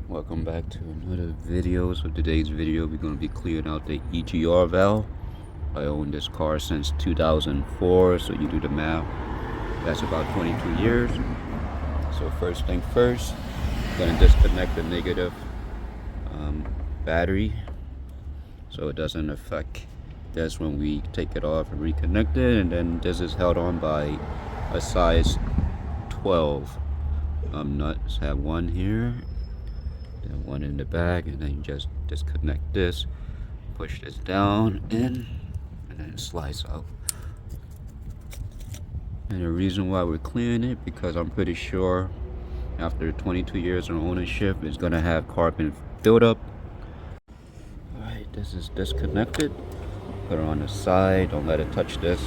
Welcome back to another video. So today's video we're going to be clearing out the EGR valve. I own this car since 2004, so you do the math, that's about 22 years. So first thing first, I'm going to disconnect the negative battery so it doesn't affect this when we take it off and reconnect it. And then this is held on by a size 12 nuts. Have one here and one in the back, and then you just disconnect this, push this down in, and then it slides out. And the reason why we're clearing it, because I'm pretty sure after 22 years of ownership it's gonna have carbon buildup. Alright, this is disconnected. Put it on the side, don't let it touch this.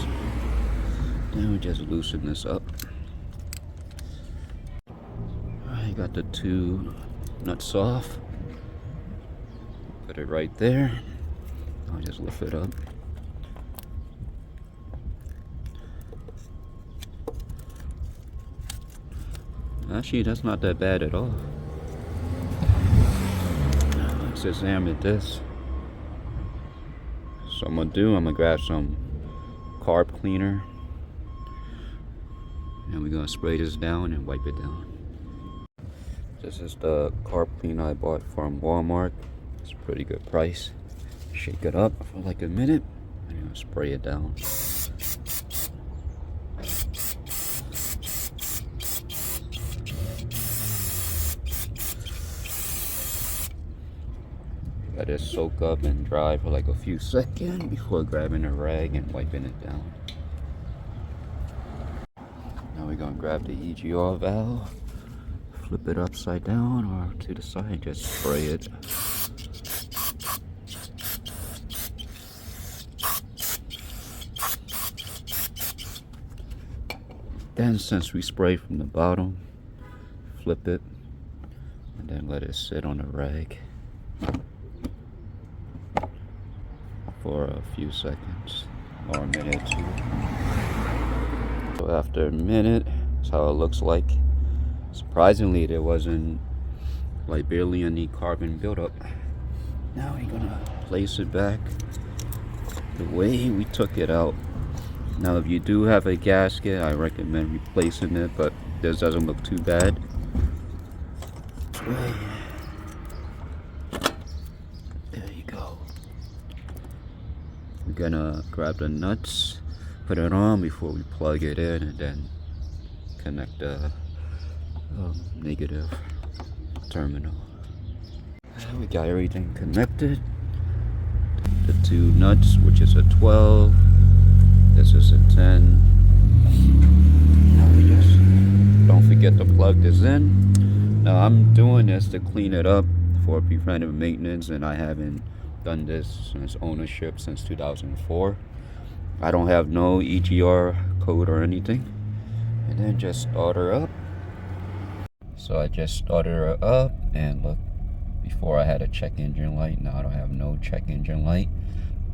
Then we just loosen this up. Alright, got the two nuts off. Put it right there. I'll just lift it up. Actually, that's not that bad at all. Let's examine this. So I'm gonna grab some carb cleaner, and we're gonna spray this down and wipe it down. This is the carb cleaner I bought from Walmart. It's a pretty good price. Shake it up for like a minute and spray it down. Let it soak up and dry for like a few seconds before grabbing a rag and wiping it down. Now we're gonna grab the EGR valve, flip it upside down or to the side, just spray it. Then since we spray from the bottom, flip it and then let it sit on a rag for a few seconds or a minute or two. So after a minute, that's how it looks like. Surprisingly, there wasn't like barely any carbon buildup. Now we're gonna place it back the way we took it out. Now if you do have a gasket, I recommend replacing it, but this doesn't look too bad. There you go. We're gonna grab the nuts, put it on before we plug it in, and then connect the negative terminal. We got everything connected. The two nuts, which is a 12, this is a 10. Now we just don't forget to plug this in. Now I'm doing this to clean it up for preventive maintenance, and I haven't done this since ownership since 2004. I don't have no EGR code or anything. And then just start her up. So I just started her up, and look, before I had a check engine light, now I don't have no check engine light.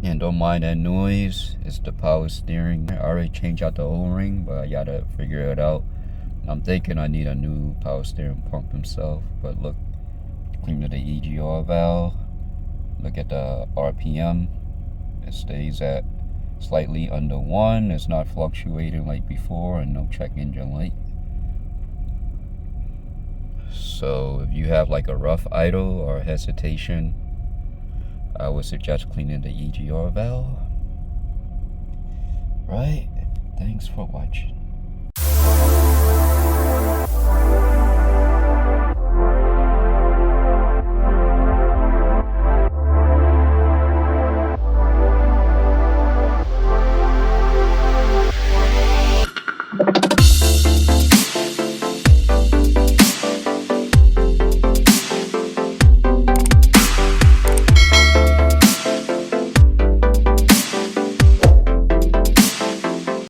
And don't mind that noise, it's the power steering. I already changed out the O-ring, but I gotta figure it out. I'm thinking I need a new power steering pump himself. But look, clean to the EGR valve. Look at the RPM. It stays at slightly under 1. It's not fluctuating like before, and no check engine light. So if you have like a rough idle or hesitation, I would suggest cleaning the EGR valve. Right? Thanks for watching.